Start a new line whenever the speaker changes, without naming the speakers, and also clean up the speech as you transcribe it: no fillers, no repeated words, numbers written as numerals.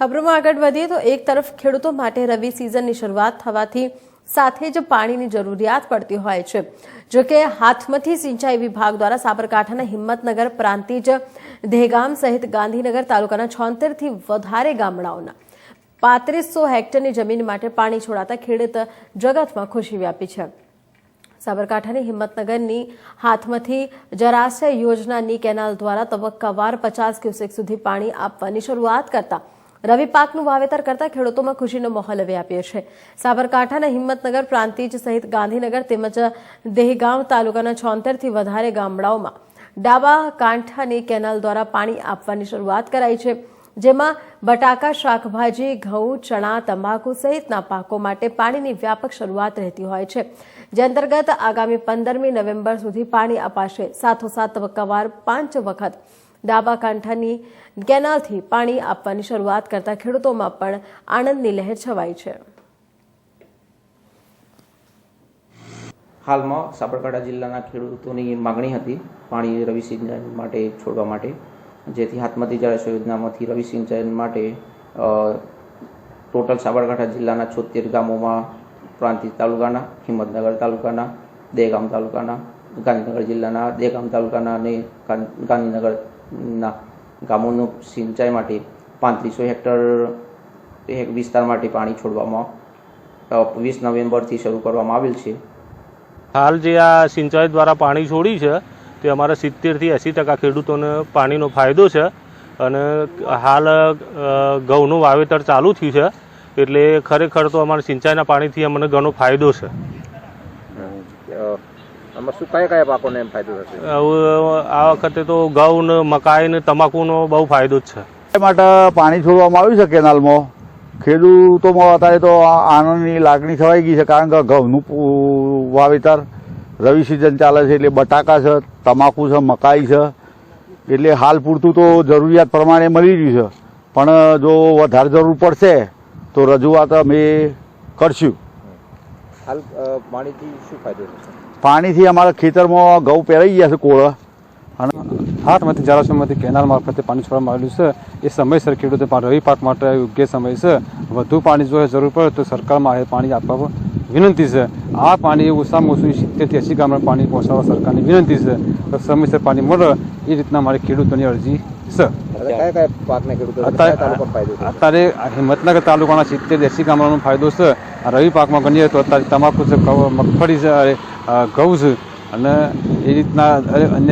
ખબરોમાં આગળ વધીએ તો એક તરફ ખેડૂતો માટે રવિ સિઝનની શરૂઆત થવાથી સાથે જ પાણીની જરૂરિયાત પડતી હોય છે। જો કે હાથમથી સિંચાઈ વિભાગ દ્વારા સાબરકાંઠાના હિંમતનગર પ્રાંતિજ દહેગામ સહિત ગાંધીનગર તાલુકાના 76 થી વધારે ગામડાઓના 3500 હેક્ટરની જમીન માટે પાણી છોડાતા ખેડૂત જગતમાં ખુશી વ્યાપી છે। સાબરકાંઠાની હિંમતનગરની હાથમથી જળાશય યોજનાની કેનાલ દ્વારા તબક્કાવાર 50 ક્યુસેક સુધી પાણી આપવાની શરૂઆત કરતા રવિ પાકનું વાવેતર કરતા ખેડૂતોમાં ખુશીનો માહોલ વ્યાપ્યો છે। સાબરકાંઠાના હિંમતનગર પ્રાંતિજ સહિત ગાંધીનગર તેમજ દહેગામ તાલુકાના 76 થી વધારે ગામડાઓમાં ડાબા કાંઠાની કેનાલ દ્વારા પાણી આપવાની શરૂઆત કરાઈ છે, જેમાં બટાકા, શાકભાજી, ઘઉં, ચણા, તંબાકુ સહિતના પાકો માટે પાણીની વ્યાપક શરૂઆત રહેતી હોય છે, જે અંતર્ગત આગામી 15મી નવેમ્બર સુધી પાણી અપાશે। સાથોસાથ તબક્કાવાર 5 વખત ડાબા કાંઠાની કેનાલથી પાણી આપવાની શરૂઆત કરતા ખેડૂતોમાં પણ આનંદની લહેર છવાઈ છે।
હાલમાં સાબરકાંઠા જિલ્લાના ખેડૂતોની માગણી હતી પાણી રવિ સિંચાઈ માટે છોડવા માટે, જેથી હાથમતી જળાશય યોજનામાંથી રવિ સિંચાઈ માટે ટોટલ સાબરકાંઠા જિલ્લાના 76 ગામોમાં પ્રાંતિજ તાલુકાના, હિંમતનગર તાલુકાના, દહેગામ તાલુકાના, ગાંધીનગર જિલ્લાના દહેગામ તાલુકાના અને ગાંધીનગરના ગામોનું સિંચાઈ માટે 3500 હેક્ટર વિસ્તાર માટે પાણી છોડવામાં 20 નવેમ્બરથી શરૂ કરવામાં આવેલ છે।
હાલ જે આ સિંચાઈ દ્વારા પાણી છોડી છે તે અમારા 70 થી 80% ખેડૂતોને પાણીનો ફાયદો છે અને હાલ ઘઉંનું વાવેતર ચાલુ થયું છે, એટલે ખરેખર તો અમારા સિંચાઈના પાણીથી અમને ઘણો ફાયદો છે।
આમાં શું કયા પાકોને ફાયદો થશે?
આ વખતે તો ઘઉં ને મકાઈ ને તમાકુનો બહુ ફાયદો જ છે।
એ માટે પાણી છોડવામાં આવ્યું છે કેનાલમાં। ખેડૂતોમાં અત્યારે તો આનંદની લાગણી છવાઈ ગઈ છે, કારણ કે ઘઉંનું વાવેતર રવિ સિઝન ચાલે છે, એટલે બટાકા છે, તમાકુ છે, મકાઈ છે, એટલે હાલ પૂરતું તો જરૂરિયાત પ્રમાણે મળી રહ્યું છે, પણ જો વધારે જરૂર પડશે તો રજૂઆત અમે કરશું।
હાલ પાણીથી શું ફાયદો થશે?
પાણીથી અમારા ખેતરમાં ઘઉં પહેરાઈ ગયા છે કોળ, અને
હાથમતી જળાશયમાંથી કેનાલ મારફતે પાણી છોડવામાં આવેલું છે। એ સમયસર ખેડૂતો રવિ પાક માટે યોગ્ય સમય છે। વધુ પાણી જો જરૂર પડે તો સરકારમાં પાણી આપવા વિનંતી છે। આ પાણી ઓછામાં ઓછું 70 થી 80 ગામમાં પાણી પહોંચાડવા સરકારની વિનંતી છે, તો સમયસર પાણી મળે એ રીતના મારી ખેડૂતોની અરજી છે। અત્યારે હિંમતનગર તાલુકાના 70 થી 80 ગામડાનો ફાયદો છે। રવિ પાકમાં ગણીએ તો અત્યારે તમાકુ છે, મગફળી છે, ઘઉં છે, અને એ રીતના અન્ય